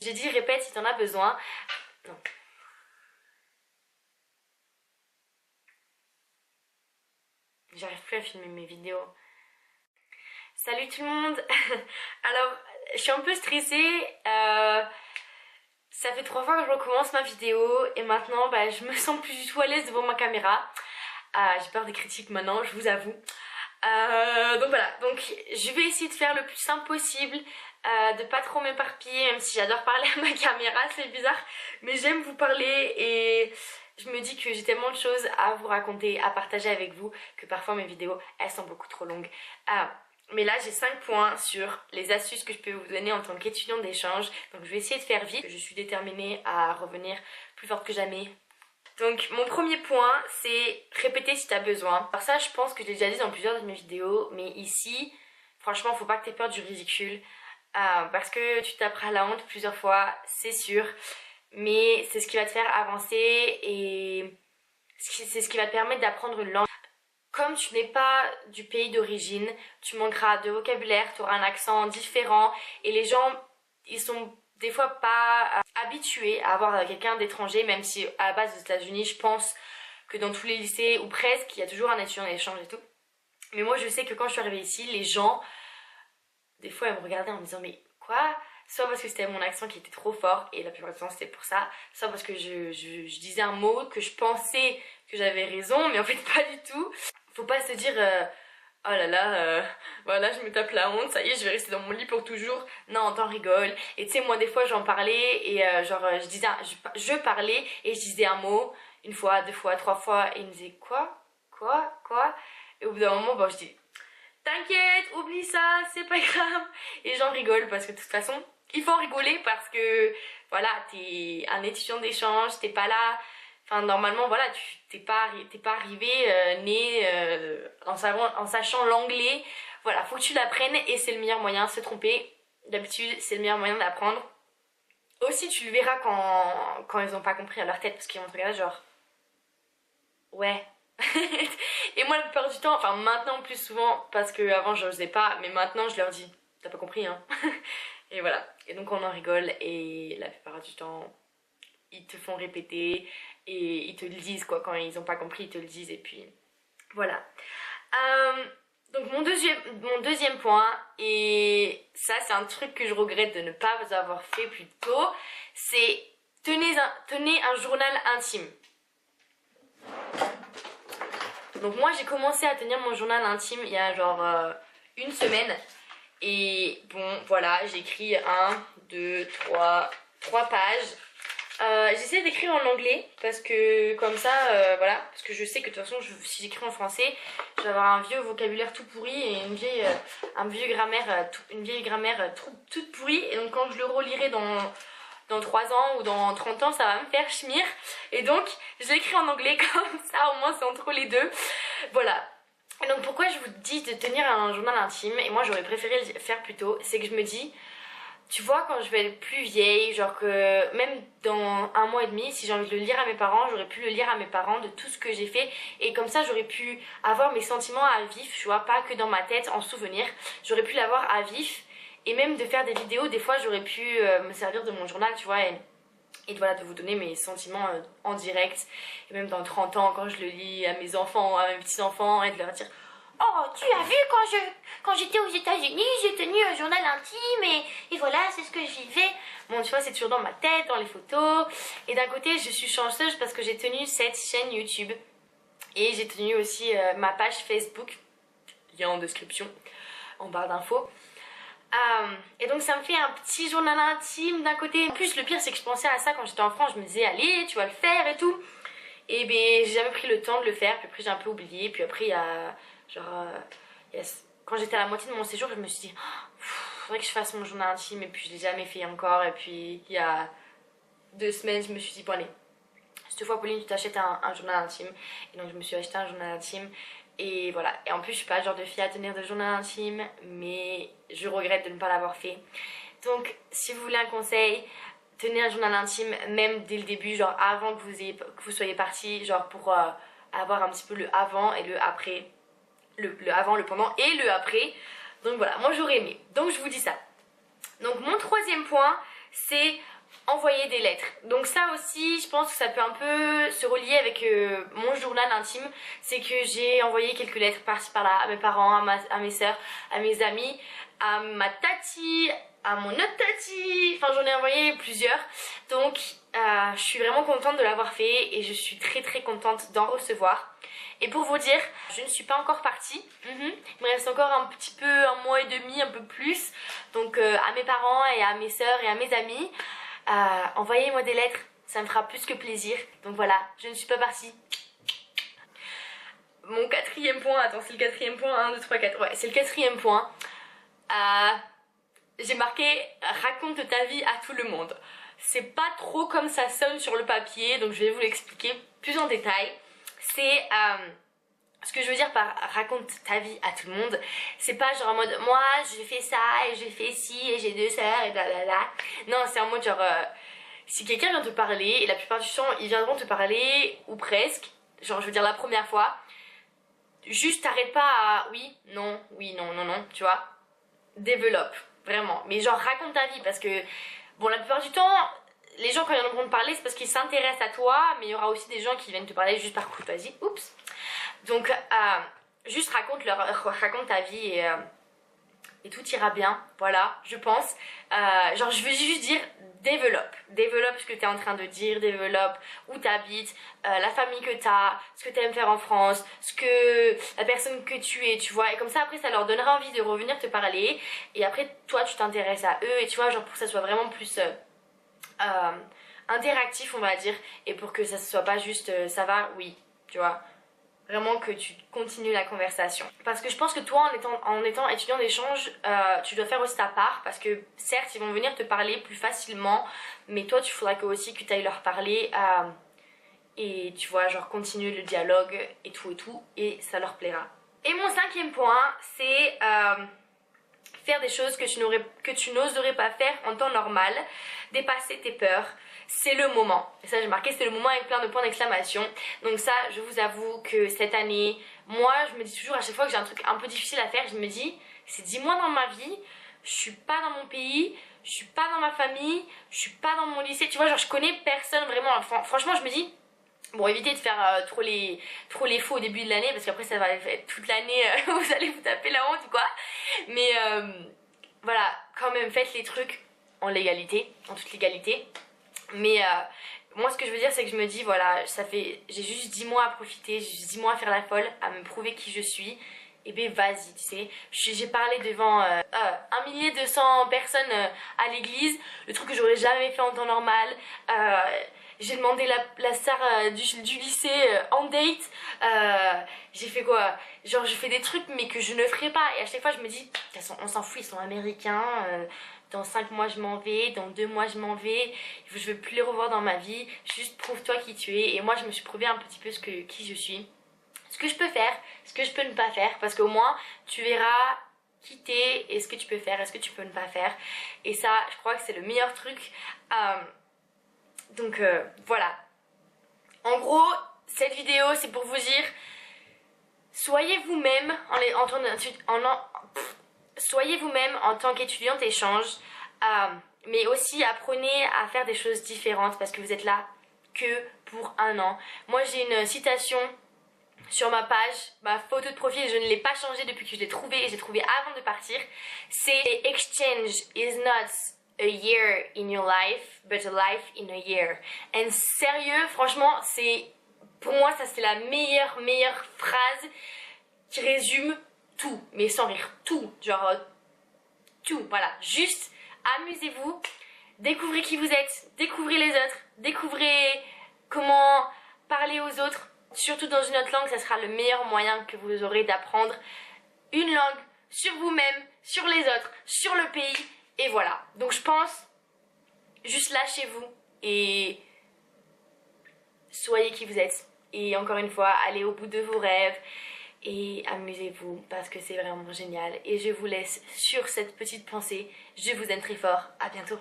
J'ai dit répète si t'en as besoin. Non. J'arrive plus à filmer mes vidéos. Salut tout le monde. Alors, je suis un peu stressée. Ça fait 3 fois que je recommence ma vidéo et maintenant je me sens plus du tout à l'aise devant ma caméra. J'ai peur des critiques maintenant, je vous avoue. Donc voilà, donc je vais essayer de faire le plus simple possible, de pas trop m'éparpiller, même si j'adore parler à ma caméra, c'est bizarre, mais j'aime vous parler et je me dis que j'ai tellement de choses à vous raconter, à partager avec vous, que parfois mes vidéos elles sont beaucoup trop longues. Mais là j'ai 5 points sur les astuces que je peux vous donner en tant qu'étudiante d'échange, donc je vais essayer de faire vite. Je suis déterminée à revenir plus forte que jamais. Donc mon premier point c'est répéter si t'as besoin. Alors ça je pense que je l'ai déjà dit dans plusieurs de mes vidéos, mais ici franchement faut pas que t'aies peur du ridicule, parce que tu taperas la honte plusieurs fois c'est sûr, mais c'est ce qui va te faire avancer et c'est ce qui va te permettre d'apprendre une langue. Comme tu n'es pas du pays d'origine, tu manqueras de vocabulaire, tu auras un accent différent et les gens ils sont des fois pas habitués à avoir quelqu'un d'étranger, même si à la base aux États-Unis je pense que dans tous les lycées ou presque il y a toujours un étudiant d'échange et tout. Mais moi je sais que quand je suis arrivée ici, les gens des fois ils me regardaient en me disant mais quoi? Soit parce que c'était mon accent qui était trop fort et la plupart du temps c'était pour ça, soit parce que je disais un mot que je pensais que j'avais raison mais en fait pas du tout. Faut pas se dire oh là là, voilà je me tape la honte, ça y est je vais rester dans mon lit pour toujours. Non, t'en rigoles. Et tu sais moi des fois j'en parlais et je parlais et je disais un mot, une fois, 2 fois, 3 fois et ils me disaient quoi? Et au bout d'un moment je dis t'inquiète, oublie ça, c'est pas grave. Et j'en rigole parce que de toute façon il faut en rigoler parce que voilà t'es un étudiant d'échange, t'es pas là. Enfin normalement voilà, t'es pas arrivé né en sachant l'anglais. Voilà, faut que tu l'apprennes et c'est le meilleur moyen, se tromper. D'habitude c'est le meilleur moyen d'apprendre. Aussi tu le verras quand ils ont pas compris à leur tête parce qu'ils vont te regarder genre ouais. Et moi la plupart du temps, enfin maintenant plus souvent parce que avant je n'osais pas, mais maintenant je leur dis t'as pas compris hein. Et voilà, et donc on en rigole et la plupart du temps ils te font répéter et ils te le disent quoi, quand ils ont pas compris ils te le disent et puis voilà. Donc mon deuxième point, et ça c'est un truc que je regrette de ne pas avoir fait plus tôt, c'est tenez un journal intime. Donc moi j'ai commencé à tenir mon journal intime il y a genre 1 semaine. Et bon voilà, j'écris 1, 2, 3 pages. J'essaie d'écrire en anglais parce que comme ça, voilà, parce que je sais que de toute façon si j'écris en français, je vais avoir un vieux vocabulaire tout pourri et une vieille grammaire toute pourrie. Et donc quand je le relirai dans 3 ans ou dans 30 ans, ça va me faire schmir. Et donc je l'écris en anglais comme ça, au moins c'est entre les deux. Voilà. Et donc pourquoi je vous dis de tenir un journal intime, et moi j'aurais préféré le faire plus tôt, c'est que je me dis, tu vois quand je vais être plus vieille, genre que même dans 1 mois et demi, si j'ai envie de le lire à mes parents, j'aurais pu le lire à mes parents de tout ce que j'ai fait, et comme ça j'aurais pu avoir mes sentiments à vif, tu vois, pas que dans ma tête en souvenir, j'aurais pu l'avoir à vif, et même de faire des vidéos, des fois j'aurais pu me servir de mon journal, tu vois, et voilà, de vous donner mes sentiments en direct. Et même dans 30 ans, quand je le lis à mes enfants, à mes petits-enfants, et de leur dire oh, tu as vu quand j'étais aux États-Unis, j'ai tenu un journal intime et voilà, c'est ce que je vivais. Bon, tu vois, c'est toujours dans ma tête, dans les photos. Et d'un côté, je suis chanceuse parce que j'ai tenu cette chaîne YouTube. Et j'ai tenu aussi ma page Facebook, lien en description, en barre d'infos. Et donc ça me fait un petit journal intime d'un côté. En plus le pire c'est que je pensais à ça quand j'étais en France, je me disais allez tu vas le faire et tout. Et ben j'ai jamais pris le temps de le faire, puis après j'ai un peu oublié, puis après il y a genre quand j'étais à la moitié de mon séjour je me suis dit faudrait que je fasse mon journal intime et puis je l'ai jamais fait encore. Et puis il y a 2 semaines je me suis dit bon allez, cette fois Pauline tu t'achètes un journal intime. Et donc je me suis acheté un journal intime. Et voilà, et en plus je suis pas le genre de fille à tenir de journal intime, mais je regrette de ne pas l'avoir fait. Donc si vous voulez un conseil, tenez un journal intime même dès le début, genre avant que vous soyez parti, genre pour avoir un petit peu le avant et le après, le avant, le pendant et le après. Donc voilà, moi j'aurais aimé, donc je vous dis ça. Donc mon troisième point, c'est envoyer des lettres. Donc ça aussi, je pense que ça peut un peu se relier avec mon journal intime. C'est que j'ai envoyé quelques lettres par-ci par-là à mes parents, à mes soeurs, à mes amis, à ma tati, à mon autre tati. Enfin, j'en ai envoyé plusieurs. Donc je suis vraiment contente de l'avoir fait et je suis très très contente d'en recevoir. Et pour vous dire, je ne suis pas encore partie. Il me reste encore un petit peu, un mois et demi, un peu plus. Donc à mes parents et à mes soeurs et à mes amis, envoyez-moi des lettres, ça me fera plus que plaisir. Donc voilà, je ne suis pas partie. Mon quatrième point, attends, c'est le quatrième point, 1, 2, 3, 4, ouais, c'est le quatrième point. J'ai marqué raconte ta vie à tout le monde. C'est pas trop comme ça sonne sur le papier, donc je vais vous l'expliquer plus en détail. C'est ce que je veux dire par raconte ta vie à tout le monde, c'est pas genre en mode moi j'ai fait ça et j'ai fait ci et j'ai 2 sœurs et blablabla. Non, c'est en mode genre si quelqu'un vient te parler, et la plupart du temps ils viendront te parler ou presque, genre je veux dire la première fois, juste t'arrêtes pas à oui, non, tu vois, développe, vraiment. Mais genre raconte ta vie parce que bon, la plupart du temps les gens quand ils viendront te parler c'est parce qu'ils s'intéressent à toi, mais il y aura aussi des gens qui viennent te parler juste par courtoisie, oups. Donc juste raconte ta vie et tout ira bien, voilà, je pense. Genre je veux juste dire développe ce que tu es en train de dire, développe où tu habites, la famille que tu as, ce que tu aimes faire en France, la personne que tu es, tu vois. Et comme ça après ça leur donnera envie de revenir te parler et après toi tu t'intéresses à eux et tu vois, genre pour que ça soit vraiment plus interactif on va dire et pour que ça soit pas juste ça va, oui, tu vois. Vraiment que tu continues la conversation. Parce que je pense que toi, en étant étudiant d'échange, tu dois faire aussi ta part. Parce que certes, ils vont venir te parler plus facilement. Mais toi, tu faudra aussi que tu ailles leur parler. Et tu vois, genre continue le dialogue et tout. Et ça leur plaira. Et mon 5e point, c'est faire des choses que tu n'oserais pas faire en temps normal. Dépasser tes peurs. C'est le moment. Et ça j'ai marqué, c'est le moment avec plein de points d'exclamation. Donc ça, je vous avoue que cette année, moi je me dis toujours à chaque fois que j'ai un truc un peu difficile à faire, je me dis, c'est 10 mois dans ma vie, je suis pas dans mon pays, je suis pas dans ma famille, je suis pas dans mon lycée, tu vois, genre je connais personne vraiment. Enfin, franchement je me dis, bon, évitez de faire trop les faux au début de l'année parce qu'après ça va être toute l'année, vous allez vous taper la honte ou quoi. Mais voilà, quand même faites les trucs en légalité, en toute légalité. Mais moi ce que je veux dire c'est que je me dis voilà, j'ai juste 10 mois à profiter, j'ai juste 10 mois à faire la folle, à me prouver qui je suis. Et ben vas-y, tu sais, j'ai parlé devant 1 200 personnes à l'église, le truc que j'aurais jamais fait en temps normal. J'ai demandé la star du lycée en date. J'ai fait quoi? Genre je fais des trucs mais que je ne ferai pas. Et à chaque fois je me dis, de toute façon on s'en fout, ils sont américains. Dans 5 mois je m'en vais, dans 2 mois je m'en vais, je veux plus les revoir dans ma vie, juste prouve-toi qui tu es. Et moi je me suis prouvé un petit peu qui je suis, ce que je peux faire, ce que je peux ne pas faire, parce qu'au moins tu verras qui t'es et ce que tu peux faire et ce que tu peux ne pas faire. Et ça je crois que c'est le meilleur truc. Donc voilà, en gros cette vidéo c'est pour vous dire, soyez vous-même soyez vous-même en tant qu'étudiante échange, mais aussi apprenez à faire des choses différentes parce que vous êtes là que pour 1 an. Moi j'ai une citation sur ma page, ma photo de profil, je ne l'ai pas changée depuis que je l'ai trouvée et j'ai trouvé avant de partir. C'est exchange is not a year in your life, but a life in a year. Et sérieux, franchement, pour moi ça c'est la meilleure phrase qui résume tout, mais sans rire, tout, genre tout, voilà, juste amusez-vous, découvrez qui vous êtes, découvrez les autres, découvrez comment parler aux autres, surtout dans une autre langue, ça sera le meilleur moyen que vous aurez d'apprendre une langue sur vous-même, sur les autres, sur le pays, et voilà. Donc je pense, juste lâchez-vous et soyez qui vous êtes, et encore une fois, allez au bout de vos rêves, et amusez-vous parce que c'est vraiment génial. Et je vous laisse sur cette petite pensée. Je vous aime très fort. À bientôt.